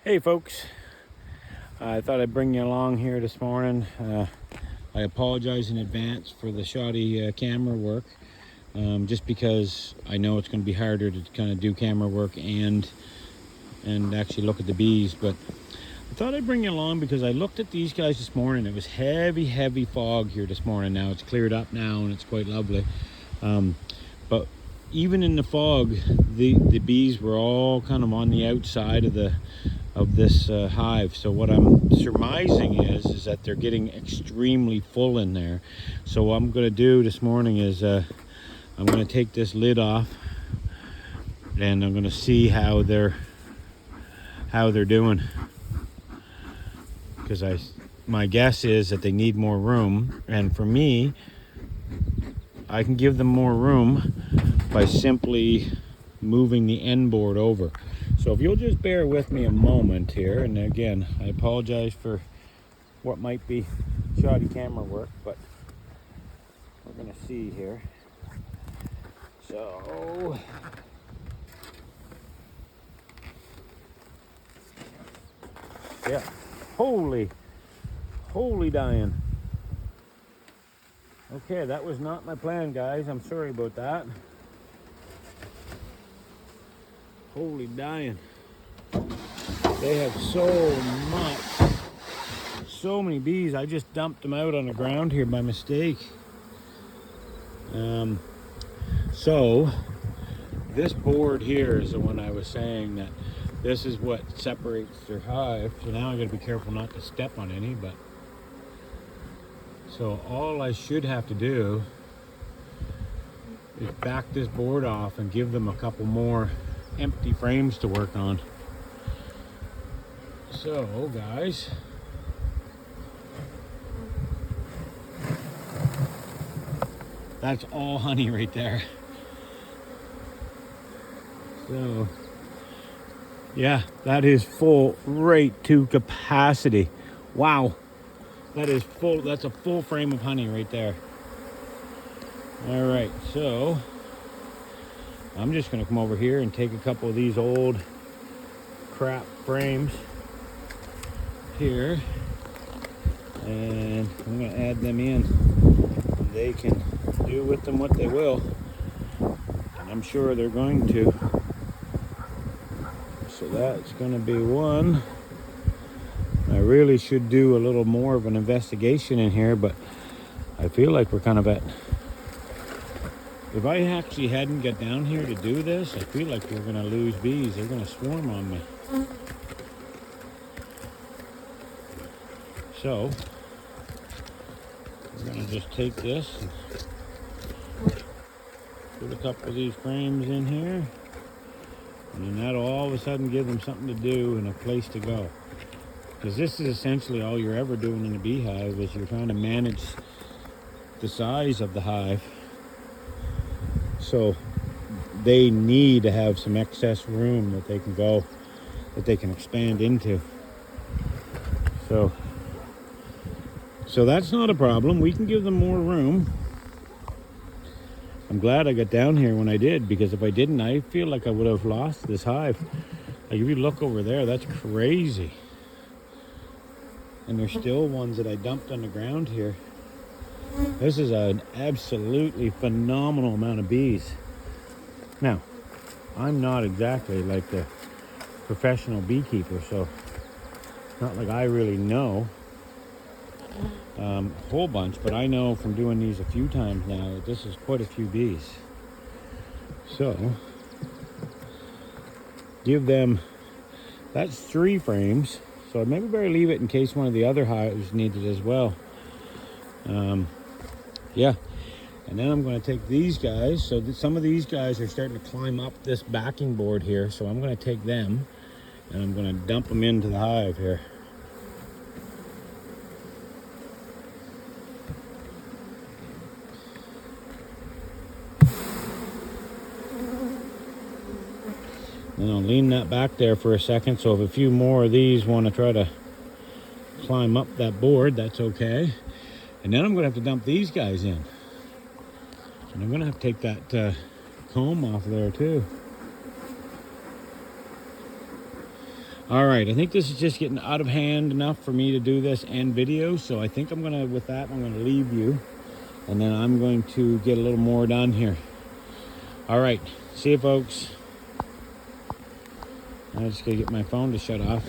Hey folks, I thought I'd bring you along here this morning. I apologize in advance for the shoddy camera work, just because I know it's going to be harder to kind of do camera work and actually look at the bees. But I thought I'd bring you along because I looked at these guys this morning. It was heavy fog here this morning. Now it's cleared up now and it's quite lovely. But even in the fog, the bees were all kind of on the outside of this hive. So what I'm surmising is that they're getting extremely full in there. So what I'm going to do this morning is I'm going to take this lid off and I'm going to see how they're doing, because my guess is that they need more room, and for me, I can give them more room by simply moving the end board over. So if you'll just bear with me a moment here, and again, I apologize for what might be shoddy camera work, but we're gonna see here. So yeah, holy dying. Okay, that was not my plan, guys. I'm sorry about that. Holy dying. They have so many bees. I just dumped them out on the ground here by mistake. So this board here is the one I was saying that this is what separates their hive. So now I gotta be careful not to step on any, but so all I should have to do is back this board off and give them a couple more empty frames to work on. So guys, that's all honey right there. So yeah, that is full right to capacity. Wow, that is full. That's a full frame of honey right there. All right, so I'm just gonna come over here and take a couple of these old crap frames here, and I'm gonna add them in. They can do with them what they will, and I'm sure they're going to. So that's gonna be one. I really should do a little more of an investigation in here, but I feel like we're kind of at, if I actually hadn't got down here to do this, I feel like we're gonna lose bees. They're gonna swarm on me. So we're gonna just take this and put a couple of these frames in here, and then that'll all of a sudden give them something to do and a place to go. Because this is essentially all you're ever doing in a beehive, is you're trying to manage the size of the hive. So they need to have some excess room that they can go, that they can expand into. So that's not a problem. We can give them more room. I'm glad I got down here when I did, because if I didn't, I feel like I would have lost this hive. Like if you look over there, that's crazy. And there's still ones that I dumped on the ground here. This is an absolutely phenomenal amount of bees. Now, I'm not exactly like the professional beekeeper, so it's not like I really know a whole bunch, but I know from doing these a few times now that this is quite a few bees. So give them, that's 3 frames, so I'd maybe better leave it in case one of the other hives needs it as well. Yeah, and then I'm going to take these guys. So some of these guys are starting to climb up this backing board here, so I'm going to take them and I'm going to dump them into the hive here. And I'll lean that back there for a second, so if a few more of these want to try to climb up that board, that's okay. And then I'm going to have to dump these guys in. And I'm going to have to take that comb off there too. All right, I think this is just getting out of hand enough for me to do this and video. So I think I'm gonna, with that, I'm gonna leave you, and then I'm going to get a little more done here. All right, see you folks. I just gotta get my phone to shut off.